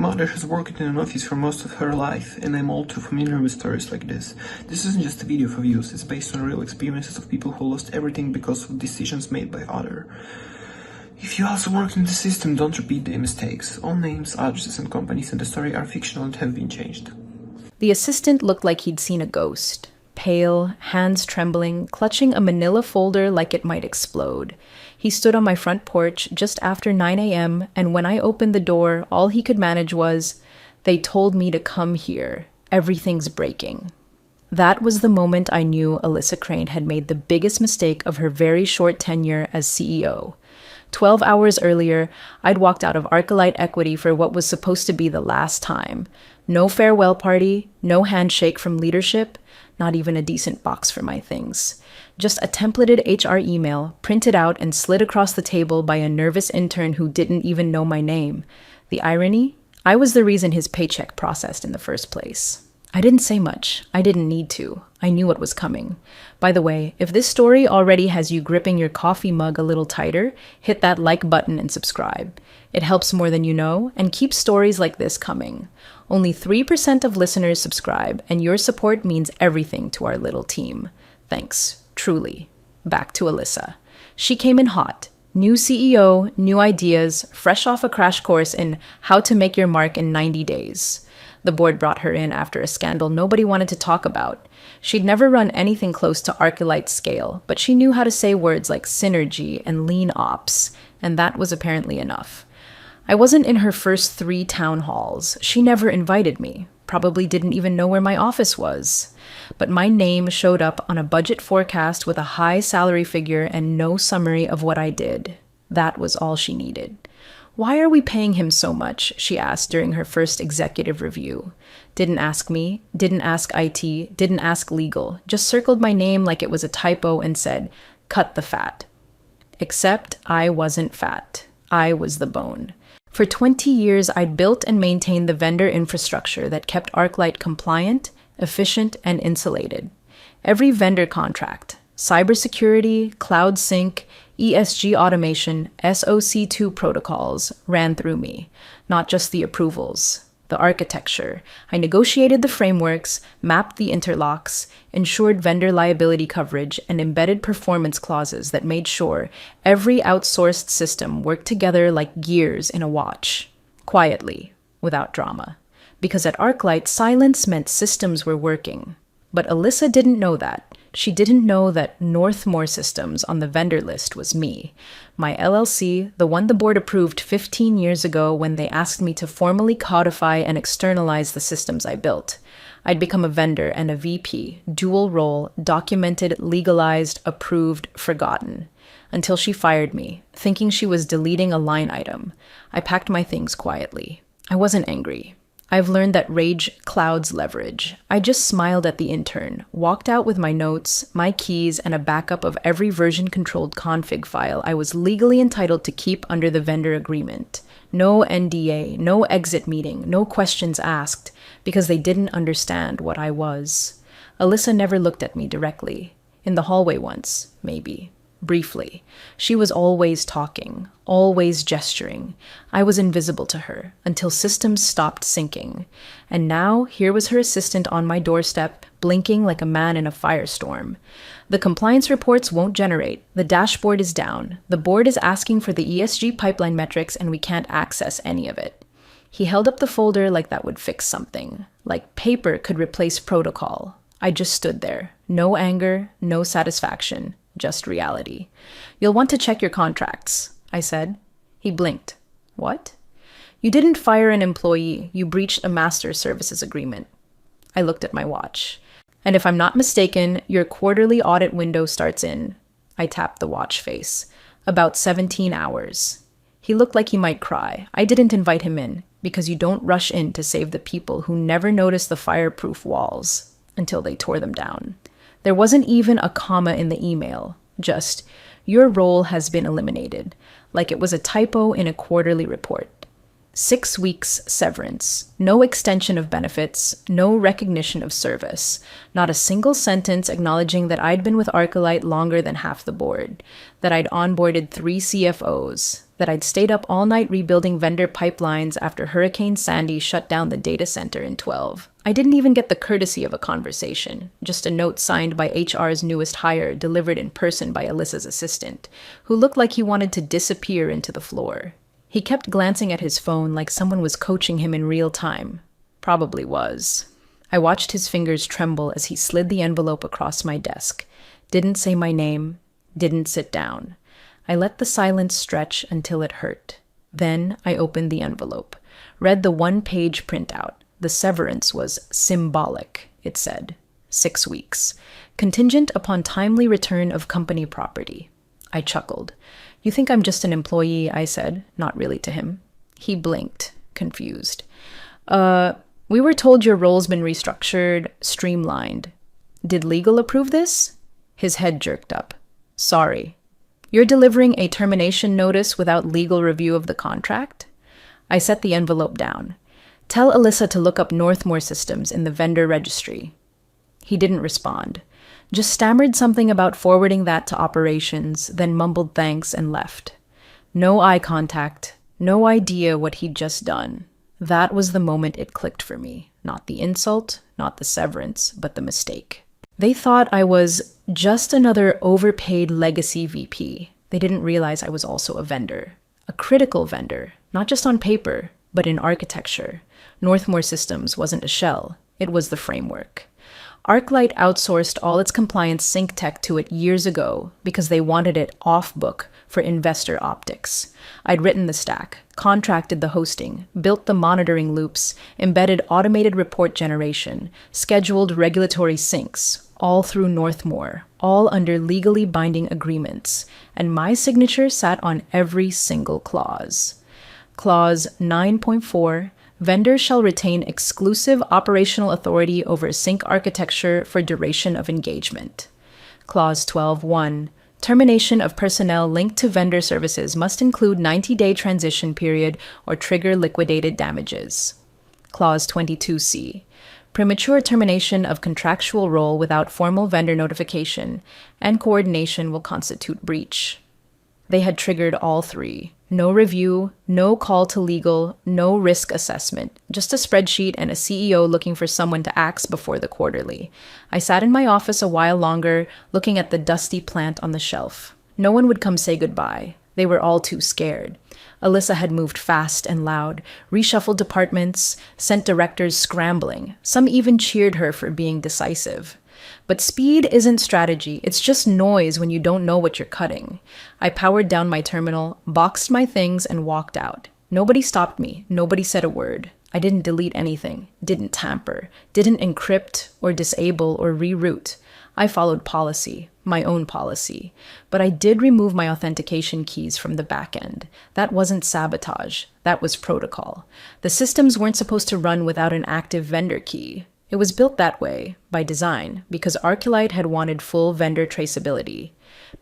mother has worked in an office for most of her life, and I'm all too familiar with stories like this. This isn't just a video for views, it's based on real experiences of people who lost everything because of decisions made by others. If you also work in the system, don't repeat the mistakes. All names, addresses, and companies in the story are fictional and have been changed. The assistant looked like he'd seen a ghost. Pale, hands trembling, clutching a manila folder like it might explode. He stood on my front porch just after 9 a.m., and when I opened the door, all he could manage was, "They told me to come here. Everything's breaking." That was the moment I knew Alyssa Crane had made the biggest mistake of her very short tenure as CEO. 12 hours earlier, I'd walked out of Arcalite Equity for what was supposed to be the last time. No farewell party, no handshake from leadership, not even a decent box for my things. Just a templated HR email, printed out and slid across the table by a nervous intern who didn't even know my name. The irony? I was the reason his paycheck processed in the first place. I didn't say much. I didn't need to. I knew what was coming. By the way, if this story already has you gripping your coffee mug a little tighter, hit that like button and subscribe. It helps more than you know and keeps stories like this coming. Only 3% of listeners subscribe, and your support means everything to our little team. Thanks, truly. Back to Alyssa. She came in hot. New CEO, new ideas, fresh off a crash course in how to make your mark in 90 days. The board brought her in after a scandal nobody wanted to talk about. She'd never run anything close to Arcalite's scale, but she knew how to say words like synergy and lean ops, and that was apparently enough. I wasn't in her first 3 town halls. She never invited me, probably didn't even know where my office was. But my name showed up on a budget forecast with a high salary figure and no summary of what I did. That was all she needed. "Why are we paying him so much?" she asked during her first executive review. Didn't ask me, didn't ask IT, didn't ask legal, just circled my name like it was a typo and said, "Cut the fat." Except I wasn't fat. I was the bone. For 20 years, I'd built and maintained the vendor infrastructure that kept Arclight compliant, efficient, and insulated. Every vendor contract, cybersecurity, cloud sync, ESG automation, SOC2 protocols ran through me, not just the approvals, the architecture. I negotiated the frameworks, mapped the interlocks, ensured vendor liability coverage, and embedded performance clauses that made sure every outsourced system worked together like gears in a watch, quietly, without drama. Because at Arclight, silence meant systems were working. But Alyssa didn't know that. She didn't know that Northmore Systems on the vendor list was me. My LLC, the one the board approved 15 years ago when they asked me to formally codify and externalize the systems I built. I'd become a vendor and a VP, dual role, documented, legalized, approved, forgotten. Until she fired me, thinking she was deleting a line item. I packed my things quietly. I wasn't angry. I've learned that rage clouds leverage. I just smiled at the intern, walked out with my notes, my keys, and a backup of every version-controlled config file I was legally entitled to keep under the vendor agreement. No NDA, no exit meeting, no questions asked, because they didn't understand what I was. Alyssa never looked at me directly. In the hallway once, maybe. Briefly. She was always talking, always gesturing. I was invisible to her until systems stopped syncing. And now, here was her assistant on my doorstep, blinking like a man in a firestorm. The compliance reports won't generate. The dashboard is down. The board is asking for the ESG pipeline metrics, and we can't access any of it. He held up the folder like that would fix something. Like paper could replace protocol. I just stood there. No anger, no satisfaction. Just reality. "You'll want to check your contracts," I said. He blinked. "What?" "You didn't fire an employee. You breached a master services agreement." I looked at my watch. "And if I'm not mistaken, your quarterly audit window starts in," I tapped the watch face, "about 17 hours. He looked like he might cry. I didn't invite him in, because you don't rush in to save the people who never noticed the fireproof walls until they tore them down. There wasn't even a comma in the email, just, "Your role has been eliminated," like it was a typo in a quarterly report. 6 weeks severance, no extension of benefits, no recognition of service, not a single sentence acknowledging that I'd been with Arcalite longer than half the board, that I'd onboarded 3 CFOs, that I'd stayed up all night rebuilding vendor pipelines after Hurricane Sandy shut down the data center in 12. I didn't even get the courtesy of a conversation, just a note signed by HR's newest hire delivered in person by Alyssa's assistant, who looked like he wanted to disappear into the floor. He kept glancing at his phone like someone was coaching him in real time. Probably was. I watched his fingers tremble as he slid the envelope across my desk. Didn't say my name, didn't sit down. I let the silence stretch until it hurt. Then I opened the envelope, read the one-page printout. The severance was symbolic, it said. 6 weeks. Contingent upon timely return of company property. I chuckled. You think I'm just an employee, I said, not really to him. He blinked, confused. We were told your role's been restructured, streamlined. Did legal approve this? His head jerked up. Sorry. You're delivering a termination notice without legal review of the contract? I set the envelope down. Tell Alyssa to look up Northmore Systems in the vendor registry. He didn't respond. Just stammered something about forwarding that to operations, then mumbled thanks and left. No eye contact, no idea what he'd just done. That was the moment it clicked for me. Not the insult, not the severance, but the mistake. They thought I was just another overpaid legacy VP. They didn't realize I was also a vendor. A critical vendor, not just on paper, but in architecture. Northmore Systems wasn't a shell, it was the framework. ArcLight outsourced all its compliance sync tech to it years ago because they wanted it off-book for investor optics. I'd written the stack, contracted the hosting, built the monitoring loops, embedded automated report generation, scheduled regulatory syncs, all through Northmore, all under legally binding agreements, and my signature sat on every single clause. Clause 9.4, vendors shall retain exclusive operational authority over sync architecture for duration of engagement. Clause 12.1, termination of personnel linked to vendor services must include 90-day transition period or trigger liquidated damages. Clause 22C, premature termination of contractual role without formal vendor notification and coordination will constitute breach. They had triggered all three. No review, no call to legal, no risk assessment, just a spreadsheet and a CEO looking for someone to axe before the quarterly. I sat in my office a while longer, looking at the dusty plant on the shelf. No one would come say goodbye. They were all too scared. Alyssa had moved fast and loud, reshuffled departments, sent directors scrambling. Some even cheered her for being decisive. But speed isn't strategy, it's just noise when you don't know what you're cutting. I powered down my terminal, boxed my things, and walked out. Nobody stopped me, nobody said a word. I didn't delete anything, didn't tamper, didn't encrypt or disable or reroute. I followed policy, my own policy. But I did remove my authentication keys from the back end. That wasn't sabotage, that was protocol. The systems weren't supposed to run without an active vendor key. It was built that way, by design, because ArcLight had wanted full vendor traceability.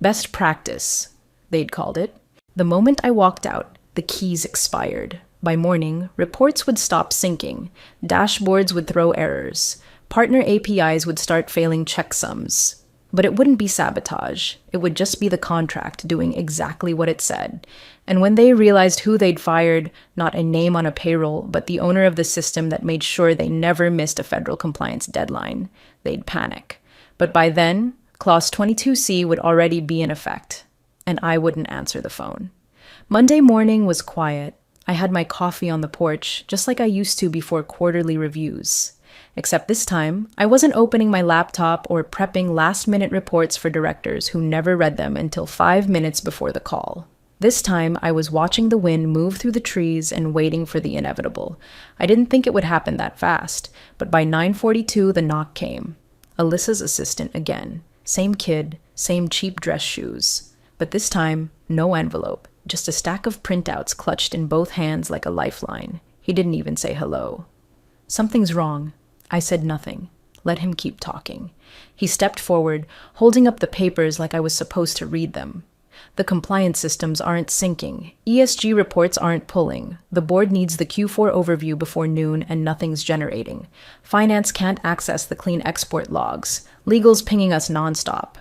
Best practice, they'd called it. The moment I walked out, the keys expired. By morning, reports would stop syncing, dashboards would throw errors, partner APIs would start failing checksums. But it wouldn't be sabotage. It would just be the contract doing exactly what it said. And when they realized who they'd fired, not a name on a payroll, but the owner of the system that made sure they never missed a federal compliance deadline, they'd panic. But by then, Clause 22C would already be in effect, and I wouldn't answer the phone. Monday morning was quiet. I had my coffee on the porch, just like I used to before quarterly reviews. Except this time, I wasn't opening my laptop or prepping last-minute reports for directors who never read them until 5 minutes before the call. This time, I was watching the wind move through the trees and waiting for the inevitable. I didn't think it would happen that fast, but by 9:42, the knock came. Alyssa's assistant again. Same kid, same cheap dress shoes. But this time, no envelope, just a stack of printouts clutched in both hands like a lifeline. He didn't even say hello. Something's wrong. I said nothing. Let him keep talking. He stepped forward, holding up the papers like I was supposed to read them. The compliance systems aren't syncing. ESG reports aren't pulling. The board needs the Q4 overview before noon and nothing's generating. Finance can't access the clean export logs. Legal's pinging us nonstop.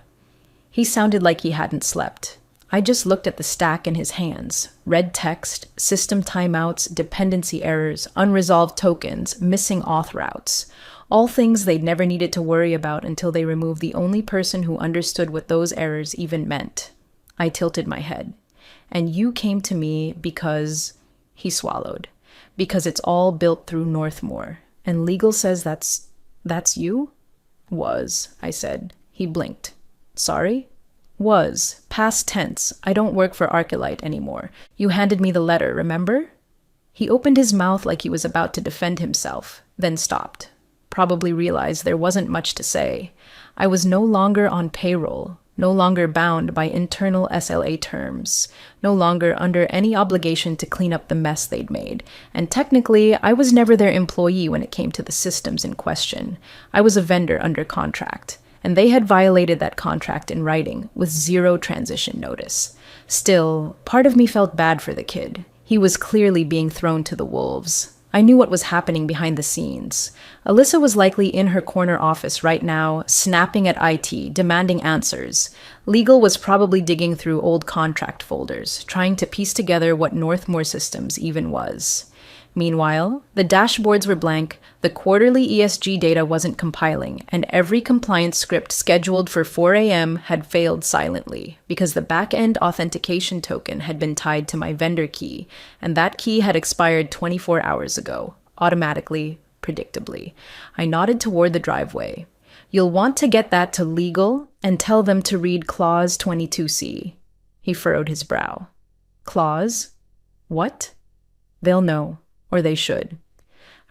He sounded like he hadn't slept. I just looked at the stack in his hands. Red text, system timeouts, dependency errors, unresolved tokens, missing auth routes. All things they'd never needed to worry about until they removed the only person who understood what those errors even meant. I tilted my head. And you came to me because... He swallowed. Because it's all built through Northmoor. And legal says that's you? Was, I said. He blinked. Sorry? Was. Past tense. I don't work for Archelite anymore. You handed me the letter, remember? He opened his mouth like he was about to defend himself, then stopped. Probably realized there wasn't much to say. I was no longer on payroll, no longer bound by internal SLA terms, no longer under any obligation to clean up the mess they'd made, and technically, I was never their employee when it came to the systems in question. I was a vendor under contract, and they had violated that contract in writing with zero transition notice. Still, part of me felt bad for the kid. He was clearly being thrown to the wolves. I knew what was happening behind the scenes. Alyssa was likely in her corner office right now, snapping at IT, demanding answers. Legal was probably digging through old contract folders, trying to piece together what Northmoor Systems even was. Meanwhile, the dashboards were blank, the quarterly ESG data wasn't compiling, and every compliance script scheduled for 4 a.m. had failed silently because the back-end authentication token had been tied to my vendor key, and that key had expired 24 hours ago, automatically, predictably. I nodded toward the driveway. You'll want to get that to legal and tell them to read Clause 22C. He furrowed his brow. Clause? What? They'll know. Or they should.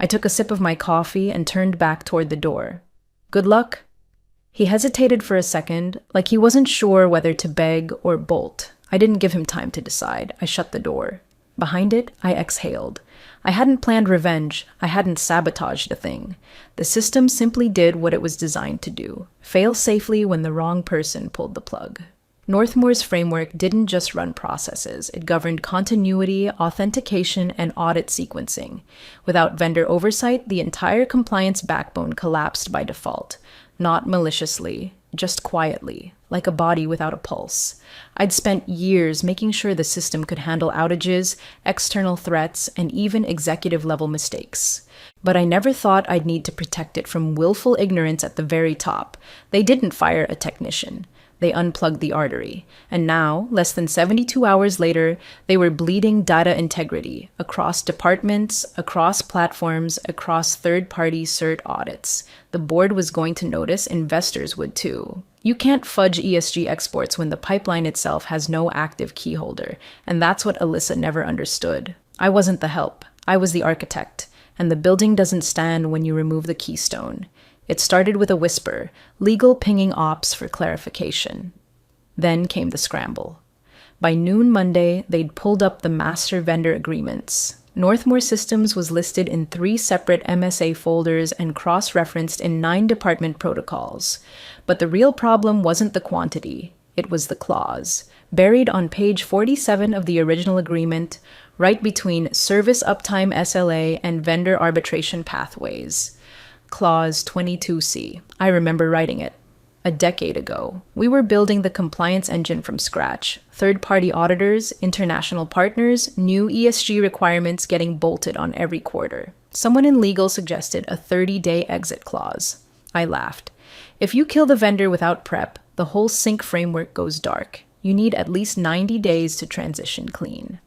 I took a sip of my coffee and turned back toward the door. Good luck? He hesitated for a second, like he wasn't sure whether to beg or bolt. I didn't give him time to decide. I shut the door. Behind it, I exhaled. I hadn't planned revenge. I hadn't sabotaged a thing. The system simply did what it was designed to do. Fail safely when the wrong person pulled the plug. Northmoor's framework didn't just run processes. It governed continuity, authentication, and audit sequencing. Without vendor oversight, the entire compliance backbone collapsed by default. Not maliciously, just quietly, like a body without a pulse. I'd spent years making sure the system could handle outages, external threats, and even executive-level mistakes. But I never thought I'd need to protect it from willful ignorance at the very top. They didn't fire a technician. They unplugged the artery, and now, less than 72 hours later, they were bleeding data integrity across departments, across platforms, across third-party cert audits. The board was going to notice, investors would too. You can't fudge ESG exports when the pipeline itself has no active key holder, and that's what Alyssa never understood. I wasn't the help. I was the architect, and the building doesn't stand when you remove the keystone. It started with a whisper, legal pinging ops for clarification. Then came the scramble. By noon Monday, they'd pulled up the master vendor agreements. Northmoor Systems was listed in 3 separate MSA folders and cross-referenced in 9 department protocols. But the real problem wasn't the quantity, it was the clause, buried on page 47 of the original agreement, right between Service Uptime SLA and Vendor Arbitration Pathways. Clause 22C. I remember writing it. A decade ago, we were building the compliance engine from scratch. Third-party auditors, international partners, new ESG requirements getting bolted on every quarter. Someone in legal suggested a 30-day exit clause. I laughed. If you kill the vendor without prep, the whole sync framework goes dark. You need at least 90 days to transition clean.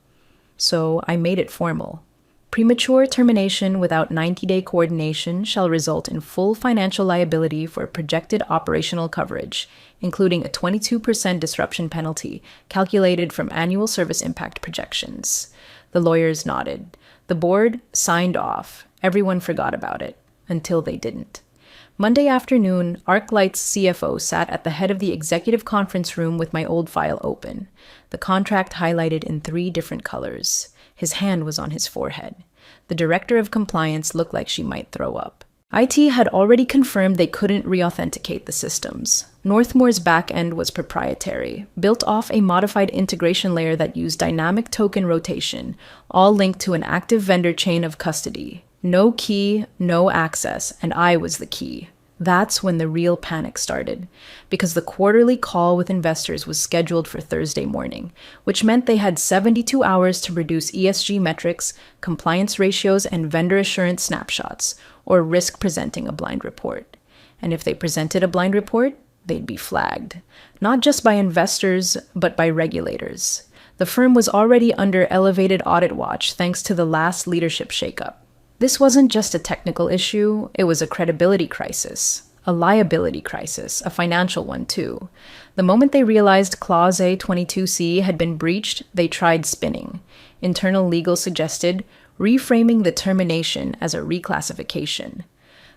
So I made it formal. Premature termination without 90-day coordination shall result in full financial liability for projected operational coverage, including a 22% disruption penalty calculated from annual service impact projections. The lawyers nodded. The board signed off. Everyone forgot about it, until they didn't. Monday afternoon, ArcLight's CFO sat at the head of the executive conference room with my old file open, the contract highlighted in 3 different colors. His hand was on his forehead. The director of compliance looked like she might throw up. IT had already confirmed they couldn't re-authenticate the systems. Northmoor's backend was proprietary, built off a modified integration layer that used dynamic token rotation, all linked to an active vendor chain of custody. No key, no access, and I was the key. That's when the real panic started, because the quarterly call with investors was scheduled for Thursday morning, which meant they had 72 hours to produce ESG metrics, compliance ratios, and vendor assurance snapshots, or risk presenting a blind report. And if they presented a blind report, they'd be flagged, not just by investors, but by regulators. The firm was already under elevated audit watch thanks to the last leadership shakeup. This wasn't just a technical issue, it was a credibility crisis, a liability crisis, a financial one too. The moment they realized Clause A22C had been breached, they tried spinning. Internal legal suggested reframing the termination as a reclassification.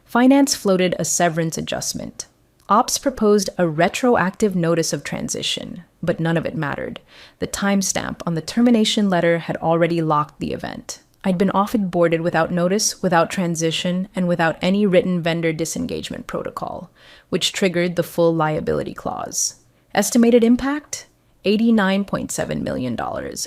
Finance floated a severance adjustment. Ops proposed a retroactive notice of transition, but none of it mattered. The timestamp on the termination letter had already locked the event. I'd been offboarded without notice, without transition, and without any written vendor disengagement protocol, which triggered the full liability clause. Estimated impact? $89.7 million,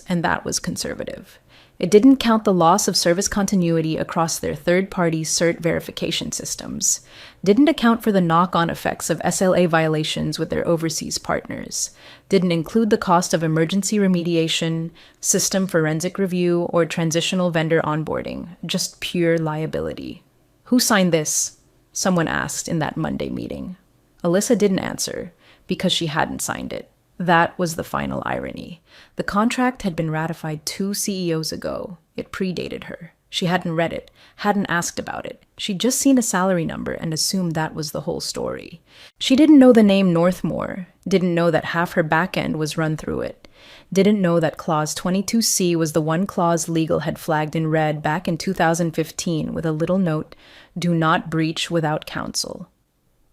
and that was conservative. It didn't count the loss of service continuity across their third-party cert verification systems, didn't account for the knock-on effects of SLA violations with their overseas partners, didn't include the cost of emergency remediation, system forensic review, or transitional vendor onboarding, just pure liability. Who signed this? Someone asked in that Monday meeting. Alyssa didn't answer, because she hadn't signed it. That was the final irony. The contract had been ratified 2 CEOs ago. It predated her. She hadn't read it, hadn't asked about it. She'd just seen a salary number and assumed that was the whole story. She didn't know the name Northmore, didn't know that half her back end was run through it, didn't know that Clause 22C was the one clause legal had flagged in red back in 2015 with a little note, "Do not breach without counsel."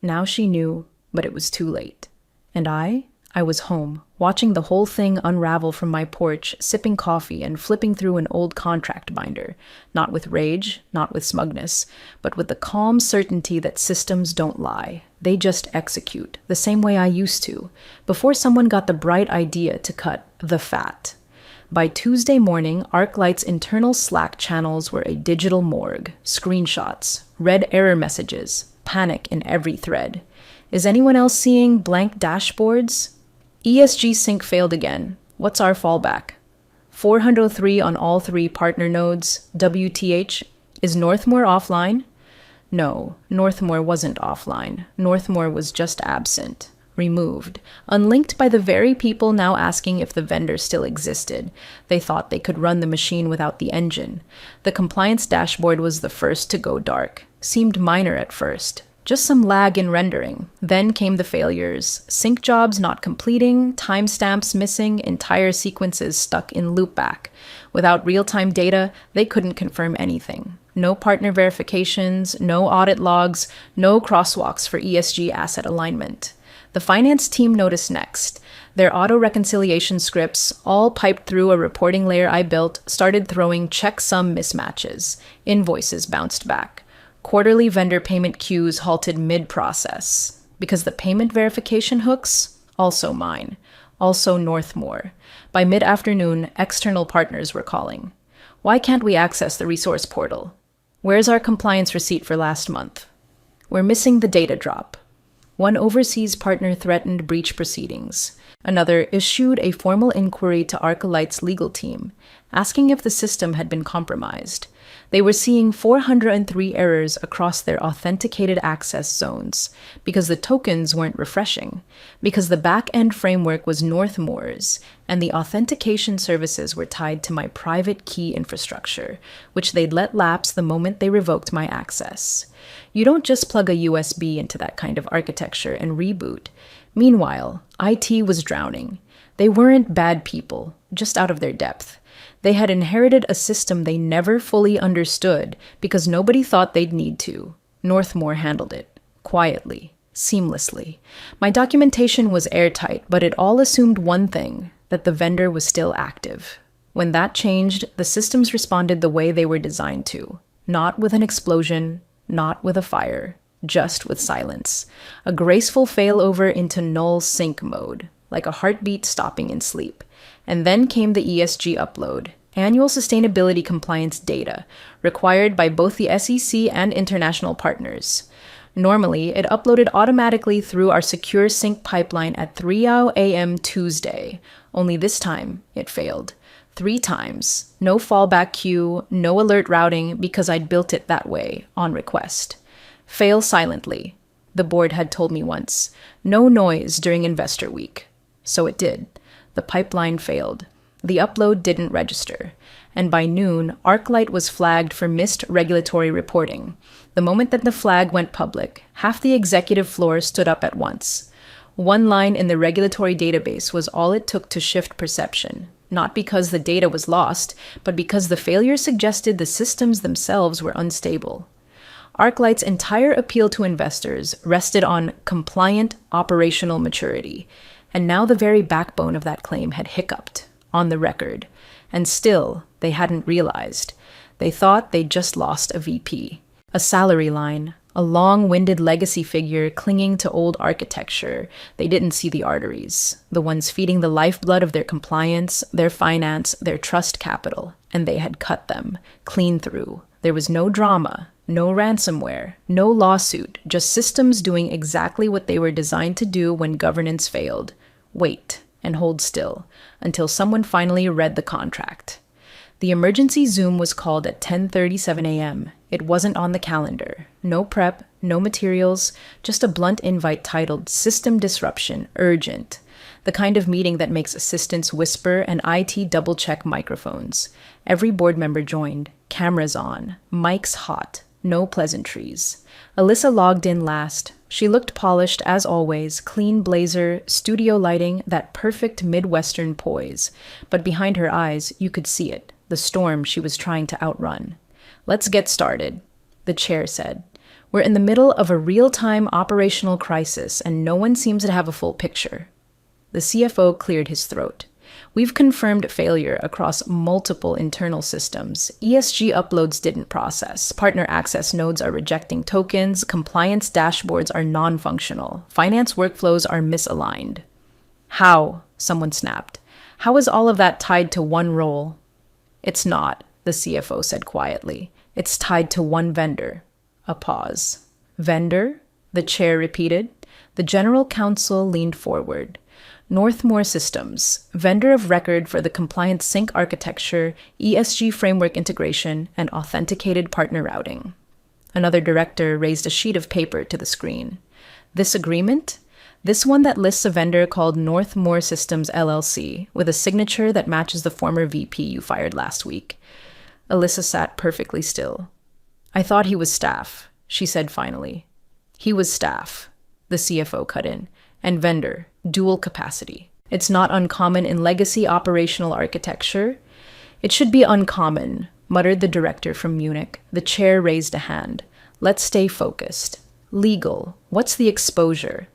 Now she knew, but it was too late. And I was home, watching the whole thing unravel from my porch, sipping coffee and flipping through an old contract binder, not with rage, not with smugness, but with the calm certainty that systems don't lie. They just execute, the same way I used to, before someone got the bright idea to cut the fat. By Tuesday morning, ArcLight's internal Slack channels were a digital morgue, screenshots, red error messages, panic in every thread. Is anyone else seeing blank dashboards? ESG sync failed again. What's our fallback? 403 on all 3 partner nodes. WTH. Is Northmore offline? No, Northmore wasn't offline. Northmore was just absent. Removed. Unlinked by the very people now asking if the vendor still existed. They thought they could run the machine without the engine. The compliance dashboard was the first to go dark. Seemed minor at first. Just some lag in rendering. Then came the failures. Sync jobs not completing, timestamps missing, entire sequences stuck in loopback. Without real-time data, they couldn't confirm anything. No partner verifications, no audit logs, no crosswalks for ESG asset alignment. The finance team noticed next. Their auto-reconciliation scripts, all piped through a reporting layer I built, started throwing checksum mismatches. Invoices bounced back. Quarterly vendor payment queues halted mid-process. Because the payment verification hooks? Also mine. Also Northmore. By mid-afternoon, external partners were calling. Why can't we access the resource portal? Where's our compliance receipt for last month? We're missing the data drop. One overseas partner threatened breach proceedings. Another issued a formal inquiry to ArcLight's legal team, asking if the system had been compromised. They were seeing 403 errors across their authenticated access zones because the tokens weren't refreshing, because the back-end framework was Northmore's, and the authentication services were tied to my private key infrastructure, which they'd let lapse the moment they revoked my access. You don't just plug a USB into that kind of architecture and reboot. Meanwhile, IT was drowning. They weren't bad people, just out of their depth. They had inherited a system they never fully understood because nobody thought they'd need to. Northmore handled it. Quietly. Seamlessly. My documentation was airtight, but it all assumed one thing, that the vendor was still active. When that changed, the systems responded the way they were designed to. Not with an explosion, not with a fire, just with silence. A graceful failover into null sync mode, like a heartbeat stopping in sleep. And then came the ESG upload, annual sustainability compliance data, required by both the SEC and international partners. Normally, it uploaded automatically through our secure sync pipeline at 3 a.m. Tuesday. Only this time, it failed. 3 times. No fallback queue, no alert routing because I'd built it that way, on request. Fail silently, the board had told me once. No noise during investor week. So it did. The pipeline failed. The upload didn't register. And by noon, ArcLight was flagged for missed regulatory reporting. The moment that the flag went public, half the executive floor stood up at once. One line in the regulatory database was all it took to shift perception, not because the data was lost, but because the failure suggested the systems themselves were unstable. ArcLight's entire appeal to investors rested on compliant operational maturity, and now the very backbone of that claim had hiccuped, on the record. And still, they hadn't realized. They thought they'd just lost a VP. A salary line, a long-winded legacy figure clinging to old architecture. They didn't see the arteries, the ones feeding the lifeblood of their compliance, their finance, their trust capital, and they had cut them, clean through. There was no drama, no ransomware, no lawsuit, just systems doing exactly what they were designed to do when governance failed. Wait and hold still until someone finally read the contract. The emergency Zoom was called at 10:37 a.m. It wasn't on the calendar. No prep, no materials, just a blunt invite titled System Disruption Urgent, the kind of meeting that makes assistants whisper and IT double-check microphones. Every board member joined, cameras on, mics hot, no pleasantries. Alyssa logged in last. She looked polished as always, clean blazer, studio lighting, that perfect Midwestern poise. But behind her eyes, you could see it, the storm she was trying to outrun. "Let's get started," the chair said. "We're in the middle of a real-time operational crisis, and no one seems to have a full picture." The CFO cleared his throat. "We've confirmed failure across multiple internal systems. ESG uploads didn't process. Partner access nodes are rejecting tokens. Compliance dashboards are non-functional. Finance workflows are misaligned." "How?" someone snapped. "How is all of that tied to one role?" "It's not," the CFO said quietly. "It's tied to one vendor." A pause. "Vendor?" the chair repeated. The general counsel leaned forward. "Northmore Systems, vendor of record for the compliance sync architecture, ESG framework integration, and authenticated partner routing." Another director raised a sheet of paper to the screen. "This agreement? This one that lists a vendor called Northmore Systems LLC, with a signature that matches the former VP you fired last week." Alyssa sat perfectly still. "I thought he was staff," she said finally. "He was staff," the CFO cut in, "and vendor, dual capacity. It's not uncommon in legacy operational architecture." "It should be uncommon," muttered the director from Munich. The chair raised a hand. "Let's stay focused. Legal. What's the exposure?"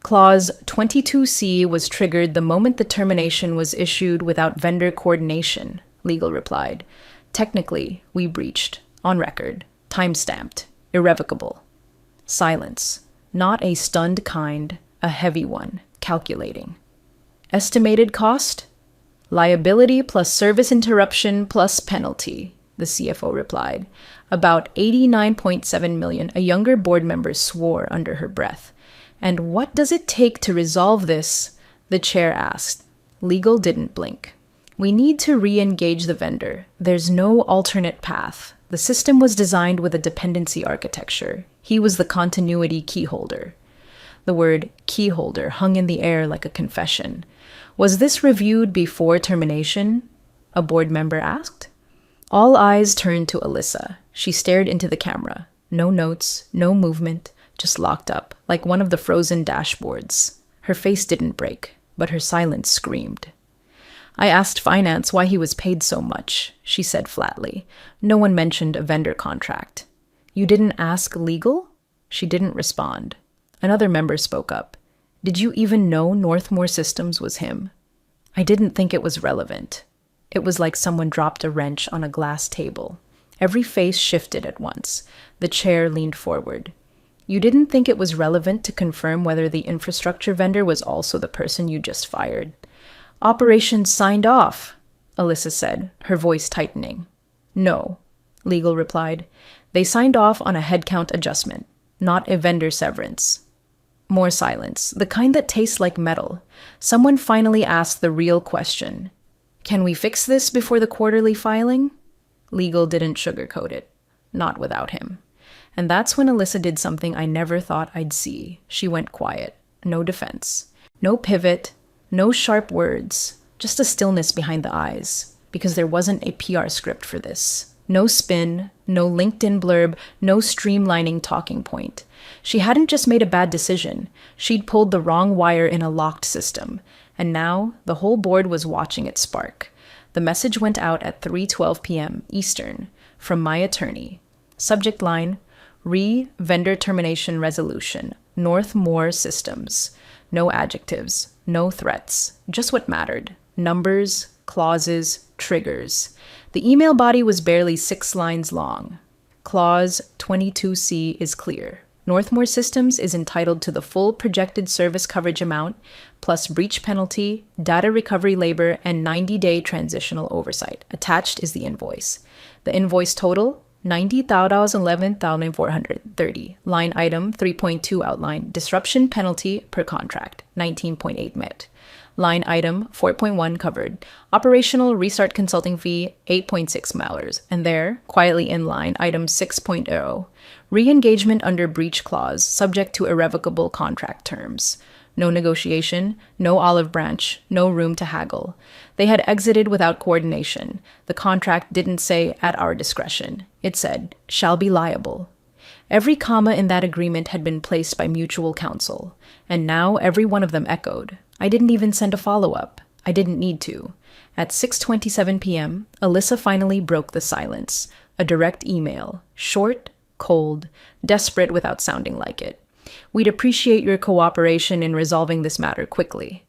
Clause 22C was triggered the moment the termination was issued without vendor coordination, legal replied. "Technically, we breached. On record. Time-stamped. Irrevocable." Silence. Not a stunned kind, a heavy one, calculating. "Estimated cost?" "Liability plus service interruption plus penalty," the CFO replied. "About 89.7 million, a younger board member swore under her breath. "And what does it take to resolve this?" the chair asked. Legal didn't blink. "We need to re-engage the vendor. There's no alternate path. The system was designed with a dependency architecture. He was the continuity keyholder." The word keyholder hung in the air like a confession. "Was this reviewed before termination?" a board member asked. All eyes turned to Alyssa. She stared into the camera. No notes, no movement, just locked up, like one of the frozen dashboards. Her face didn't break, but her silence screamed. "I asked finance why he was paid so much," she said flatly. "No one mentioned a vendor contract." "You didn't ask legal?" She didn't respond. Another member spoke up. "Did you even know Northmore Systems was him?" "I didn't think it was relevant." It was like someone dropped a wrench on a glass table. Every face shifted at once. The chair leaned forward. "You didn't think it was relevant to confirm whether the infrastructure vendor was also the person you just fired?" "Operations signed off," Alyssa said, her voice tightening. "No," legal replied. "They signed off on a headcount adjustment. not a vendor severance. More silence, the kind that tastes like metal. Someone finally asked the real question. Can we fix this before the quarterly filing? Legal didn't sugarcoat it. Not without him. And that's when Alyssa did something I never thought I'd see. She went quiet. No defense. No pivot. No sharp words. Just a stillness behind the eyes. Because there wasn't a PR script for this. No spin. No LinkedIn blurb. No streamlining talking point. She hadn't just made a bad decision. She'd pulled the wrong wire in a locked system. And now, the whole board was watching it spark. The message went out at 3:12 p.m. Eastern, from my attorney. Subject line, Vendor Termination Resolution, Northmore Systems. No adjectives, no threats, just what mattered. Numbers, clauses, triggers. The email body was barely 6 lines long. Clause 22C is clear. Northmore Systems is entitled to the full projected service coverage amount, plus breach penalty, data recovery labor, and 90-day transitional oversight. Attached is the invoice. The invoice total, $90,011,430. Line item 3.2 outline, disruption penalty per contract, 19.8 met. Line item 4.1 covered, operational restart consulting fee, $8.6. And there, quietly in line, item 6.0, re-engagement under breach clause, subject to irrevocable contract terms. No negotiation, no olive branch, no room to haggle. They had exited without coordination. The contract didn't say at our discretion. It said, shall be liable. Every comma in that agreement had been placed by mutual counsel, and now every one of them echoed. I didn't even send a follow-up. I didn't need to. At 6:27 p.m., Alyssa finally broke the silence. A direct email. Short, cold, desperate without sounding like it. We'd appreciate your cooperation in resolving this matter quickly.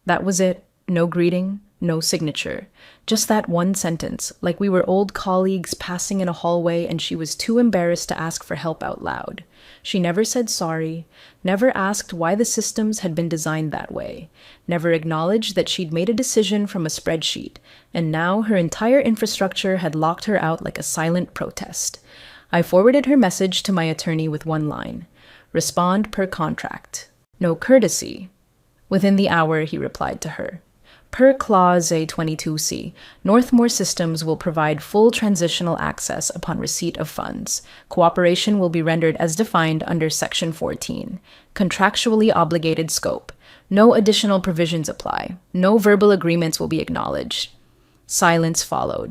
That was it. No greeting, no signature. Just that one sentence, like we were old colleagues passing in a hallway and she was too embarrassed to ask for help out loud. She never said sorry, never asked why the systems had been designed that way, never acknowledged that she'd made a decision from a spreadsheet, and now her entire infrastructure had locked her out like a silent protest. I forwarded her message to my attorney with one line. Respond per contract. No courtesy. Within the hour, he replied to her. Per Clause A22C, Northmore Systems will provide full transitional access upon receipt of funds. Cooperation will be rendered as defined under Section 14. Contractually obligated scope. No additional provisions apply. No verbal agreements will be acknowledged. Silence followed.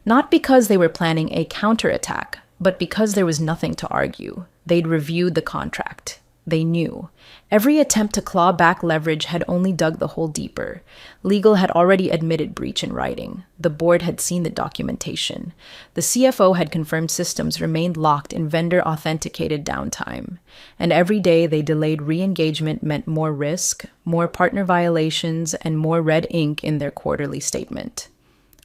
Not because they were planning a counterattack, but because there was nothing to argue. They'd reviewed the contract. They knew. Every attempt to claw back leverage had only dug the hole deeper. Legal had already admitted breach in writing. The board had seen the documentation. The CFO had confirmed systems remained locked in vendor-authenticated downtime. And every day they delayed re-engagement meant more risk, more partner violations, and more red ink in their quarterly statement.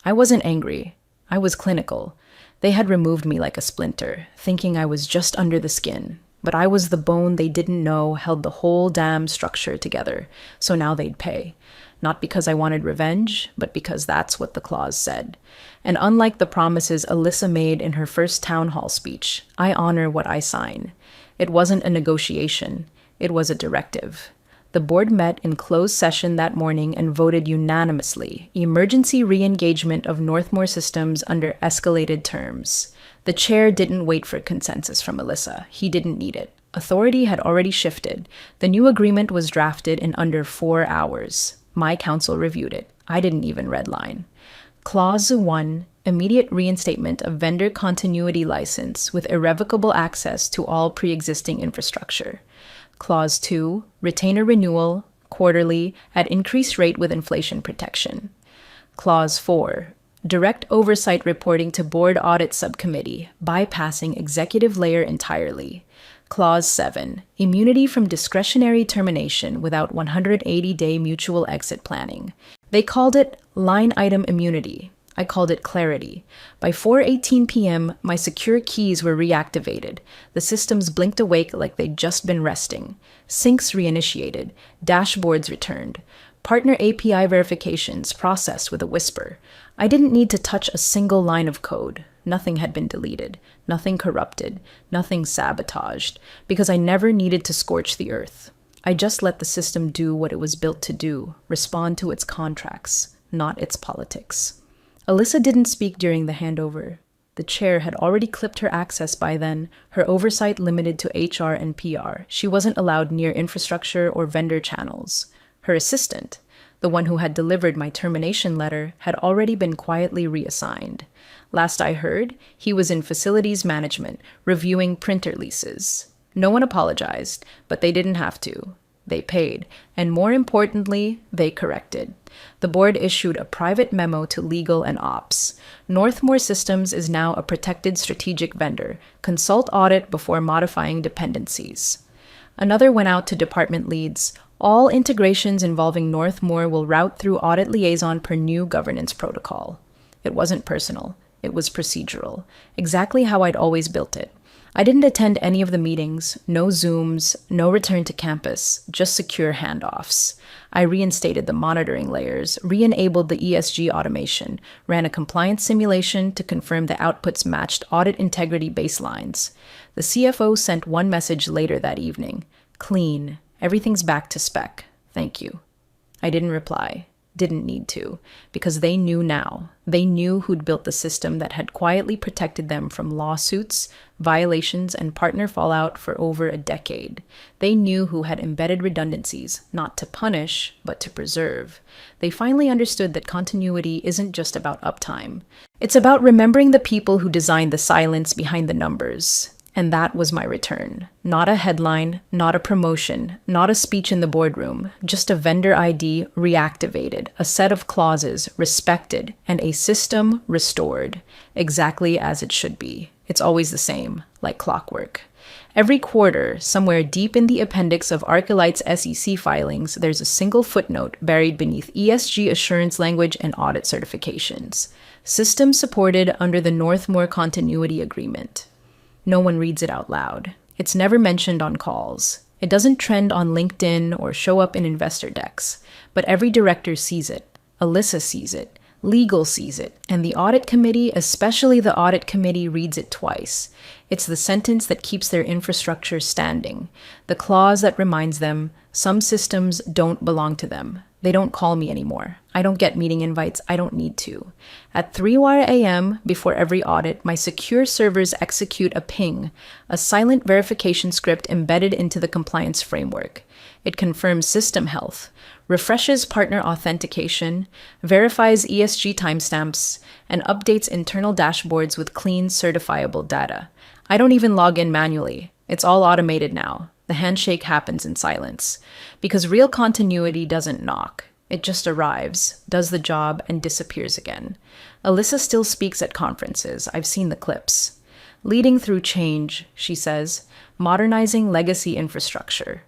I wasn't angry. I was clinical. They had removed me like a splinter, thinking I was just under the skin. But I was the bone they didn't know held the whole damn structure together, so now they'd pay. Not because I wanted revenge, but because that's what the clause said. And unlike the promises Alyssa made in her first town hall speech, I honor what I sign. It wasn't a negotiation. It was a directive. The board met in closed session that morning and voted unanimously, emergency re-engagement of Northmore Systems under escalated terms. The chair didn't wait for consensus from Alyssa. He didn't need it. Authority had already shifted. The new agreement was drafted in under 4 hours. My counsel reviewed it. I didn't even redline. Clause 1, immediate reinstatement of vendor continuity license with irrevocable access to all pre-existing infrastructure. Clause 2, retainer renewal, quarterly, at increased rate with inflation protection. Clause 4, direct oversight reporting to Board Audit Subcommittee, bypassing executive layer entirely. Clause 7, immunity from discretionary termination without 180-day mutual exit planning. They called it line item immunity. I called it clarity. By 4:18 p.m., my secure keys were reactivated. The systems blinked awake like they'd just been resting. Syncs reinitiated. Dashboards returned. Partner API verifications processed with a whisper. I didn't need to touch a single line of code. Nothing had been deleted, nothing corrupted, nothing sabotaged, because I never needed to scorch the earth. I just let the system do what it was built to do, respond to its contracts, not its politics. Alyssa didn't speak during the handover. The chair had already clipped her access by then, her oversight limited to HR and PR. She wasn't allowed near infrastructure or vendor channels. Her assistant, the one who had delivered my termination letter, had already been quietly reassigned. Last I heard, he was in facilities management, reviewing printer leases. No one apologized, but they didn't have to. They paid, and more importantly, they corrected. The board issued a private memo to legal and ops. Northmore Systems is now a protected strategic vendor. Consult audit before modifying dependencies. Another went out to department leads. All integrations involving Northmore will route through audit liaison per new governance protocol. It wasn't personal. It was procedural. Exactly how I'd always built it. I didn't attend any of the meetings, no Zooms, no return to campus, just secure handoffs. I reinstated the monitoring layers, re-enabled the ESG automation, ran a compliance simulation to confirm the outputs matched audit integrity baselines. The CFO sent one message later that evening. Clean. Everything's back to spec. Thank you. I didn't reply. Didn't need to, because they knew now. They knew who'd built the system that had quietly protected them from lawsuits, violations, and partner fallout for over a decade. They knew who had embedded redundancies, not to punish, but to preserve. They finally understood that continuity isn't just about uptime. It's about remembering the people who designed the silence behind the numbers. And that was my return. Not a headline, not a promotion, not a speech in the boardroom, just a vendor ID reactivated, a set of clauses respected, and a system restored, exactly as it should be. It's always the same, like clockwork. Every quarter, somewhere deep in the appendix of Archelite's SEC filings, there's a single footnote buried beneath ESG assurance language and audit certifications. System supported under the Northmore Continuity Agreement. No one reads it out loud. It's never mentioned on calls. It doesn't trend on LinkedIn or show up in investor decks. But every director sees it. Alyssa sees it. Legal sees it. And the audit committee, especially the audit committee, reads it twice. It's the sentence that keeps their infrastructure standing. The clause that reminds them some systems don't belong to them. They don't call me anymore. I don't get meeting invites. I don't need to. At 3:00 a.m., before every audit, my secure servers execute a ping, a silent verification script embedded into the compliance framework. It confirms system health, refreshes partner authentication, verifies ESG timestamps, and updates internal dashboards with clean, certifiable data. I don't even log in manually. It's all automated now. The handshake happens in silence. Because real continuity doesn't knock. It just arrives, does the job, and disappears again. Alyssa still speaks at conferences. I've seen the clips. Leading through change, she says, modernizing legacy infrastructure.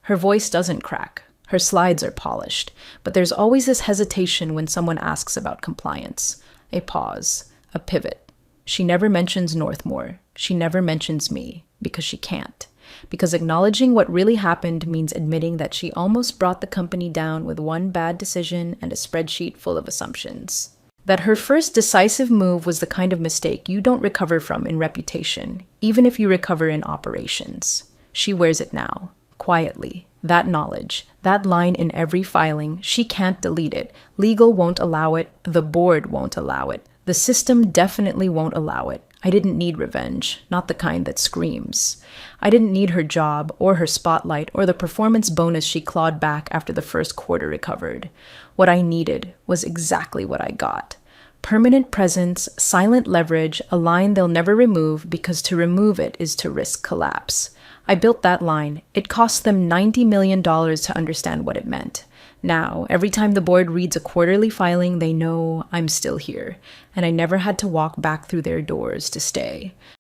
Her voice doesn't crack. Her slides are polished. But there's always this hesitation when someone asks about compliance. A pause. A pivot. She never mentions Northmore. She never mentions me. Because she can't. Because acknowledging what really happened means admitting that she almost brought the company down with one bad decision and a spreadsheet full of assumptions. That her first decisive move was the kind of mistake you don't recover from in reputation, even if you recover in operations. She wears it now, quietly. That knowledge, that line in every filing, she can't delete it. Legal won't allow it. The board won't allow it. The system definitely won't allow it. I didn't need revenge, not the kind that screams. I didn't need her job, or her spotlight, or the performance bonus she clawed back after the first quarter recovered. What I needed was exactly what I got. Permanent presence, silent leverage, a line they'll never remove because to remove it is to risk collapse. I built that line. It cost them $90 million to understand what it meant. Now, every time the board reads a quarterly filing, they know I'm still here, and I never had to walk back through their doors to stay.